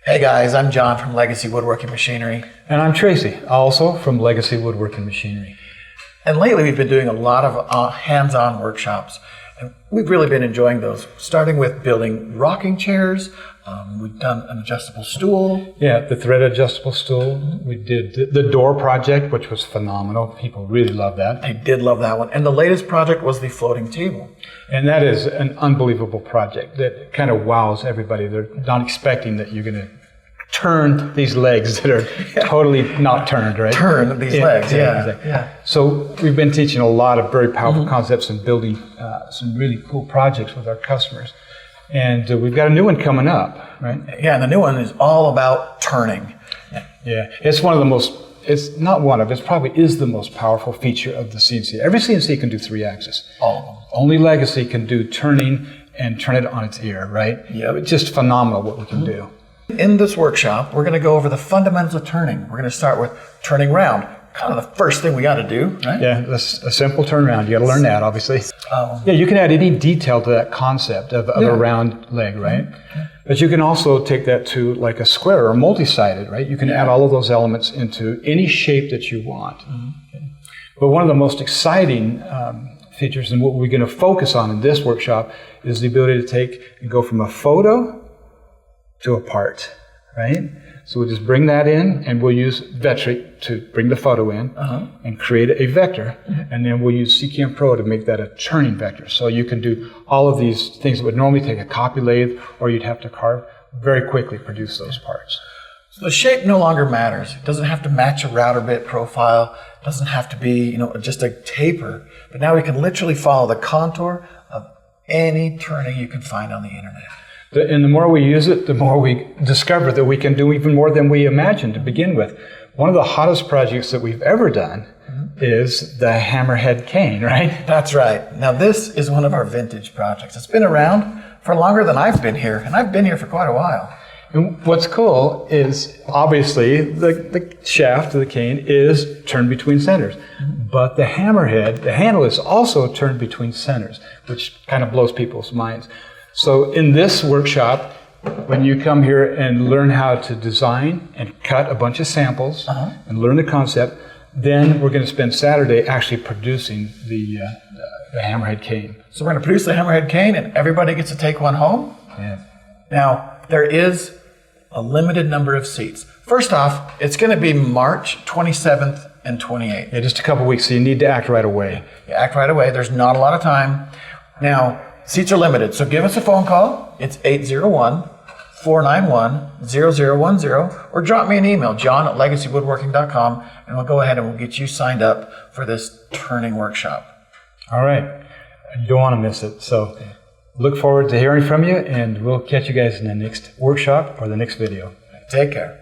Hey guys, I'm John from Legacy Woodworking Machinery. And I'm Tracy, also from Legacy Woodworking Machinery. And lately we've been doing a lot of hands-on workshops. And we've really been enjoying those, starting with building rocking chairs. We've done an adjustable stool. Yeah, the thread adjustable stool. We did the door project, which was phenomenal. People really loved that. They did love that one. And the latest project was the floating table. And that is an unbelievable project that kind of wows everybody. They're not expecting that you're going to turn these legs that are totally not turned, right? Turn these legs, yeah. Exactly. So we've been teaching a lot of very powerful concepts and building some really cool projects with our customers. And we've got a new one coming up, right? Yeah, and the new one is all about turning. Yeah, it's one of the most, it's not one of, it probably is the most powerful feature of the CNC. Every CNC can do 3-axis. All of them. Only Legacy can do turning and turn it on its ear, right? Yeah. It's just phenomenal what we can do. In this workshop, we're going to go over the fundamentals of turning. We're going to start with turning round. Kind of the first thing we got to do, right? Yeah, that's a simple turnaround. You got to learn that, obviously. Yeah, you can add any detail to that concept of a round leg, right? But you can also take that to like a square or multi-sided, right? You can add all of those elements into any shape that you want. But one of the most exciting features and what we're going to focus on in this workshop is the ability to take and go from a photo to a part, right? So we'll just bring that in, and we'll use Vectric to bring the photo in and create a vector, and then we'll use CCAM Pro to make that a turning vector. So you can do all of these things that would normally take a copy lathe, or you'd have to carve, very quickly produce those parts. So the shape no longer matters. It doesn't have to match a router bit profile. It doesn't have to be, just a taper. But now we can literally follow the contour of any turning you can find on the internet. And the more we use it, the more we discover that we can do even more than we imagined to begin with. One of the hottest projects that we've ever done is the Hammerhead Cane, right? That's right. Now this is one of our vintage projects. It's been around for longer than I've been here, and I've been here for quite a while. And what's cool is obviously the shaft of the cane is turned between centers, but the hammerhead, the handle is also turned between centers, which kind of blows people's minds. So in this workshop, when you come here and learn how to design and cut a bunch of samples and learn the concept, then we're going to spend Saturday actually producing the Hammerhead Cane. So we're going to produce the Hammerhead Cane, and everybody gets to take one home? Yeah. Now, there is a limited number of seats. First off, it's going to be March 27th and 28th. Yeah, just a couple weeks, so you need to act right away. You act right away. There's not a lot of time. Now, seats are limited, so give us a phone call. It's 801-491-0010, or drop me an email, john@legacywoodworking.com, and we'll go ahead and we'll get you signed up for this turning workshop. All right. You don't want to miss it. So look forward to hearing from you, and we'll catch you guys in the next workshop or the next video. Take care.